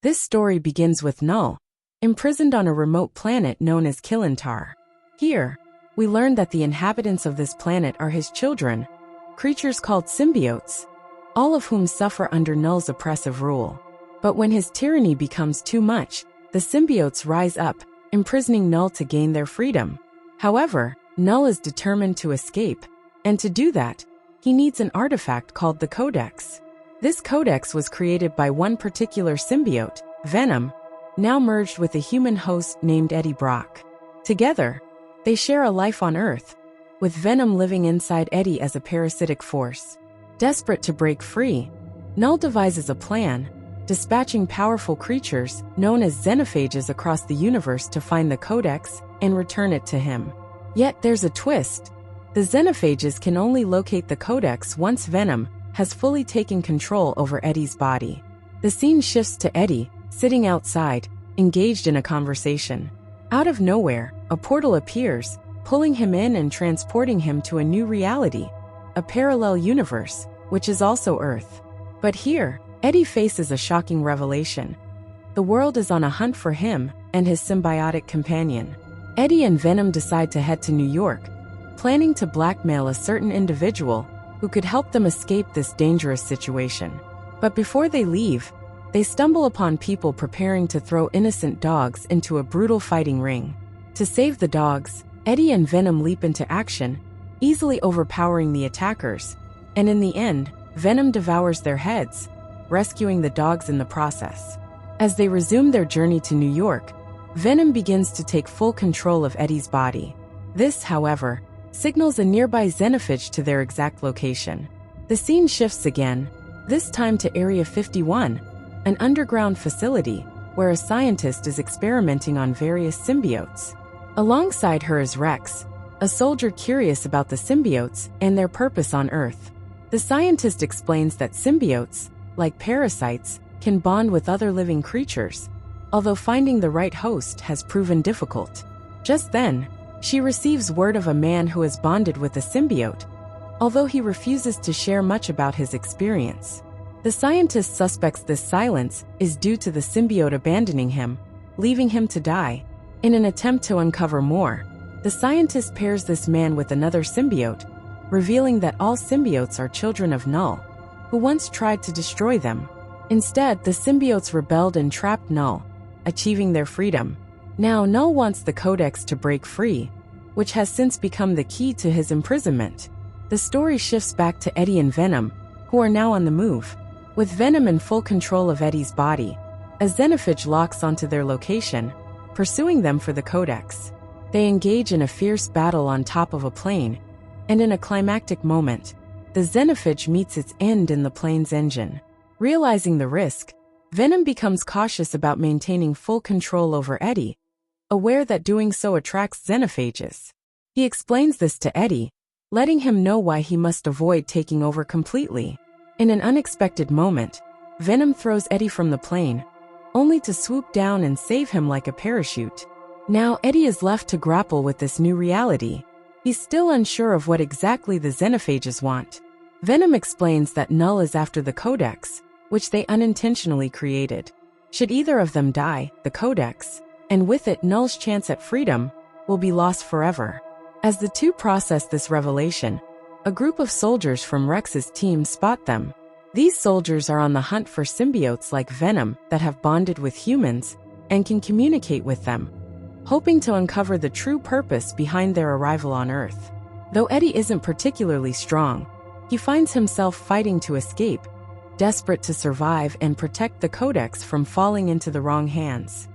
This story begins with KNULL, imprisoned on a remote planet known as KNULL. Here, we learn that the inhabitants of this planet are his children, creatures called symbiotes, all of whom suffer under KNULL's oppressive rule. But when his tyranny becomes too much, the symbiotes rise up, imprisoning KNULL to gain their freedom. However, KNULL is determined to escape, and to do that, he needs an artifact called the Codex. This codex was created by one particular symbiote, Venom, now merged with a human host named Brock. Together, they share a life on Earth, with Venom living inside Eddie as a parasitic force. Desperate to break free, KNULL devises a plan, dispatching powerful creatures known as xenophages across the universe to find the codex and return it to him. Yet there's a twist. The xenophages can only locate the codex once Venom has fully taken control over Eddie's body. The scene shifts to Eddie, sitting outside, engaged in a conversation. Out of nowhere, a portal appears, pulling him in and transporting him to a new reality, a parallel universe, which is also Earth. But here, Eddie faces a shocking revelation. The world is on a hunt for him and his symbiotic companion. Eddie and Venom decide to head to New York, planning to blackmail a certain individual who could help them escape this dangerous situation. But before they leave, they stumble upon people preparing to throw innocent dogs into a brutal fighting ring. To save the dogs, Eddie and Venom leap into action, easily overpowering the attackers, and in the end, Venom devours their heads, rescuing the dogs in the process. As they resume their journey to New York, Venom begins to take full control of Eddie's body. This, however, signals a nearby xenophage to their exact location. The scene shifts again, this time to Area 51, an underground facility where a scientist is experimenting on various symbiotes. Alongside her is Rex, a soldier curious about the symbiotes and their purpose on Earth. The scientist explains that symbiotes, like parasites, can bond with other living creatures, although finding the right host has proven difficult. Just then, she receives word of a man who has bonded with a symbiote, although he refuses to share much about his experience. The scientist suspects this silence is due to the symbiote abandoning him, leaving him to die. In an attempt to uncover more, the scientist pairs this man with another symbiote, revealing that all symbiotes are children of KNULL, who once tried to destroy them. Instead, the symbiotes rebelled and trapped KNULL, achieving their freedom. Now KNULL wants the codex to break free, which has since become the key to his imprisonment. The story shifts back to Eddie and Venom, who are now on the move. With Venom in full control of Eddie's body, a xenophage locks onto their location, pursuing them for the codex. They engage in a fierce battle on top of a plane, and in a climactic moment, the xenophage meets its end in the plane's engine. Realizing the risk, Venom becomes cautious about maintaining full control over Eddie, aware that doing so attracts xenophages. He explains this to Eddie, letting him know why he must avoid taking over completely. In an unexpected moment, Venom throws Eddie from the plane, only to swoop down and save him like a parachute. Now Eddie is left to grapple with this new reality. He's still unsure of what exactly the xenophages want. Venom explains that KNULL is after the codex, which they unintentionally created. Should either of them die, the codex, and with it KNULL's chance at freedom, will be lost forever. As the two process this revelation, a group of soldiers from Rex's team spot them. These soldiers are on the hunt for symbiotes like Venom that have bonded with humans and can communicate with them, hoping to uncover the true purpose behind their arrival on Earth. Though Eddie isn't particularly strong, he finds himself fighting to escape, desperate to survive and protect the codex from falling into the wrong hands.